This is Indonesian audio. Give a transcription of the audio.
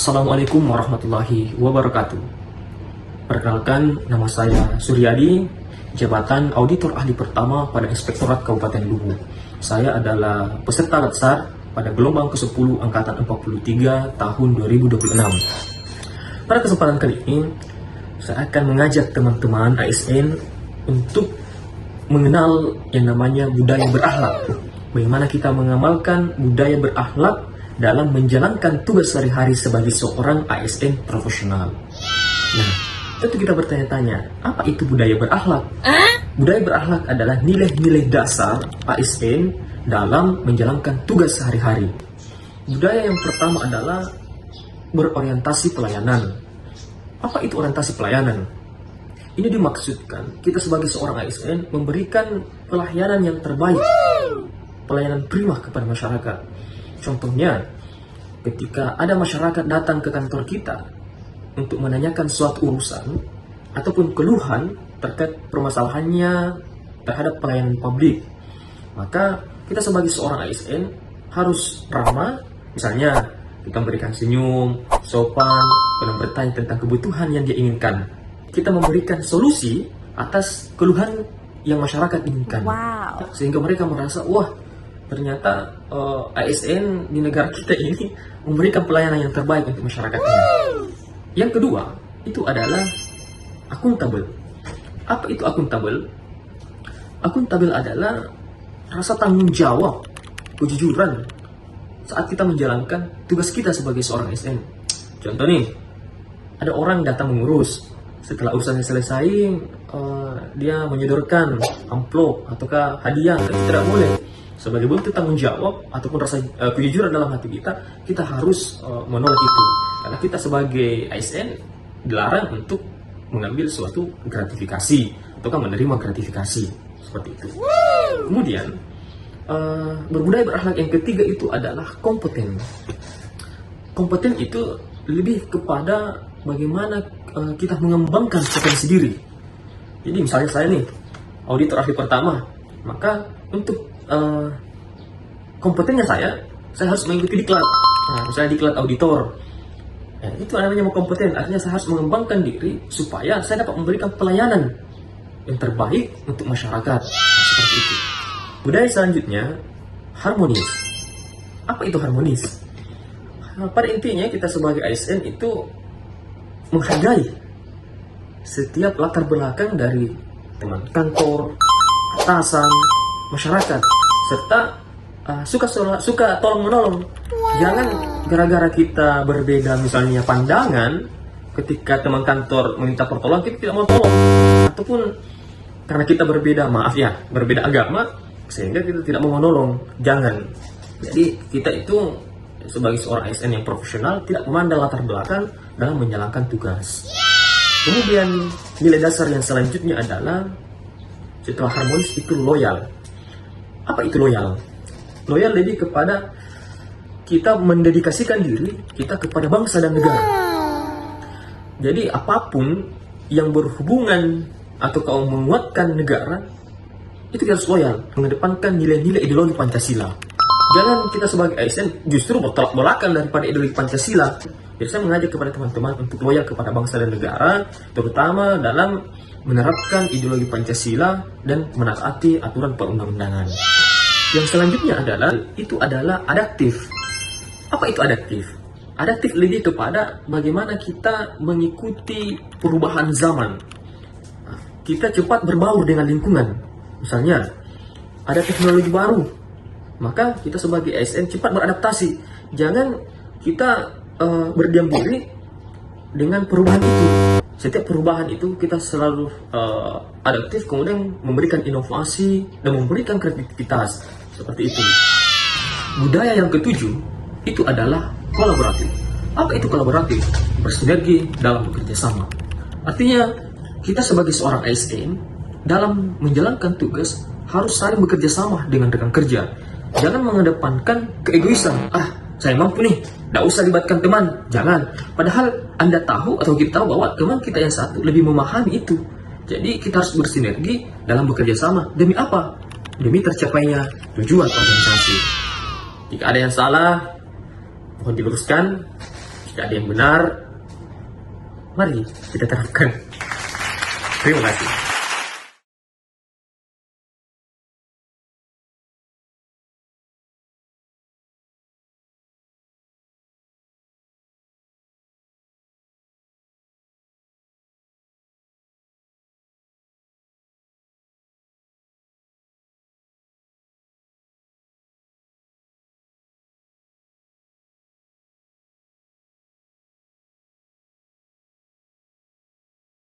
Assalamualaikum warahmatullahi wabarakatuh. Perkenalkan, nama saya Suryadi, jabatan Auditor Ahli Pertama pada Inspektorat Kabupaten Luwu. Saya adalah peserta latsar pada gelombang ke-10 Angkatan 43 tahun 2026. Pada kesempatan kali ini, saya akan mengajak teman-teman ASN untuk mengenal yang namanya budaya berakhlak. Bagaimana kita mengamalkan budaya berakhlak dalam menjalankan tugas sehari-hari sebagai seorang ASN profesional. Nah, tentu kita bertanya-tanya, apa itu budaya berakhlak? Budaya berakhlak adalah nilai-nilai dasar ASN dalam menjalankan tugas sehari-hari. Budaya yang pertama adalah berorientasi pelayanan. Apa itu orientasi pelayanan? Ini dimaksudkan kita sebagai seorang ASN memberikan pelayanan yang terbaik, pelayanan prima kepada masyarakat. Contohnya, ketika ada masyarakat datang ke kantor kita untuk menanyakan suatu urusan ataupun keluhan terkait permasalahannya terhadap pelayanan publik, maka kita sebagai seorang ASN harus ramah. Misalnya, kita memberikan senyum, sopan, dan bertanya tentang kebutuhan yang dia inginkan. Kita memberikan solusi atas keluhan yang masyarakat inginkan. Sehingga mereka merasa, wah, ternyata ASN di negara kita ini memberikan pelayanan yang terbaik untuk masyarakatnya. Yang kedua, itu adalah akuntabel. Apa itu akuntabel? Akuntabel adalah rasa tanggung jawab, kejujuran saat kita menjalankan tugas kita sebagai seorang ASN. Contoh nih, ada orang datang mengurus, setelah urusannya selesai, dia menyodorkan amplop ataukah hadiah, tapi tidak boleh. Sebagai bentuk tanggung jawab ataupun rasa kejujuran dalam hati kita harus menolak itu. Karena kita sebagai ASN dilarang untuk mengambil suatu gratifikasi ataukah menerima gratifikasi seperti itu. Kemudian berbudaya berakhlak yang ketiga itu adalah kompeten. Kompeten itu lebih kepada bagaimana kita mengembangkan potensi diri. Jadi misalnya saya nih auditor ahli pertama, maka untuk kompetennya saya harus mengikuti diklat. Nah, misalnya diklat auditor, itu namanya kompeten. Artinya saya harus mengembangkan diri supaya saya dapat memberikan pelayanan yang terbaik untuk masyarakat. Seperti itu. Budaya selanjutnya, harmonis. Apa itu harmonis? Pada intinya kita sebagai ASN itu menghargai setiap latar belakang dari teman kantor, atasan, masyarakat, serta suka tolong menolong. Jangan gara-gara kita berbeda misalnya pandangan, ketika teman kantor meminta pertolongan kita tidak mau tolong, ataupun karena kita berbeda agama sehingga kita tidak mau menolong. Jangan. Jadi kita itu sebagai seorang ASN yang profesional tidak memandang latar belakang dalam menjalankan tugas. Kemudian nilai dasar yang selanjutnya adalah setelah harmonis itu loyal. Apa itu loyal? Loyal lebih kepada kita mendedikasikan diri kita kepada bangsa dan negara. Jadi apapun yang berhubungan atau kau menguatkan negara, itu kita harus loyal, mengedepankan nilai-nilai ideologi Pancasila. Jangan kita sebagai ASN justru bertolak belakang daripada ideologi Pancasila. Jadi saya mengajak kepada teman-teman untuk loyal kepada bangsa dan negara, terutama dalam menerapkan ideologi Pancasila dan menaati aturan perundang-undangan. Yang selanjutnya adalah adaptif. Apa itu adaptif? Adaptif lebih kepada bagaimana kita mengikuti perubahan zaman. Kita cepat berbaur dengan lingkungan. Misalnya, ada teknologi baru, maka kita sebagai ASN cepat beradaptasi. Jangan kita berdiam diri dengan perubahan itu. Setiap perubahan itu kita selalu adaptif, kemudian memberikan inovasi dan memberikan kreativitas. Seperti itu. Budaya yang ketujuh itu adalah kolaboratif. Apa itu kolaboratif? Bersinergi dalam bekerja sama. Artinya kita sebagai seorang ASN dalam menjalankan tugas harus saling bekerja sama dengan rekan kerja. Jangan mengedepankan keegoisan. Saya mampu nih, tidak usah libatkan teman. Jangan. Padahal Anda tahu atau kita tahu bahwa teman kita yang satu lebih memahami itu. Jadi kita harus bersinergi dalam bekerja sama. Demi apa? Demi tercapainya tujuan organisasi. Jika ada yang salah, mohon diluruskan. Jika ada yang benar, mari kita terapkan. Terima kasih.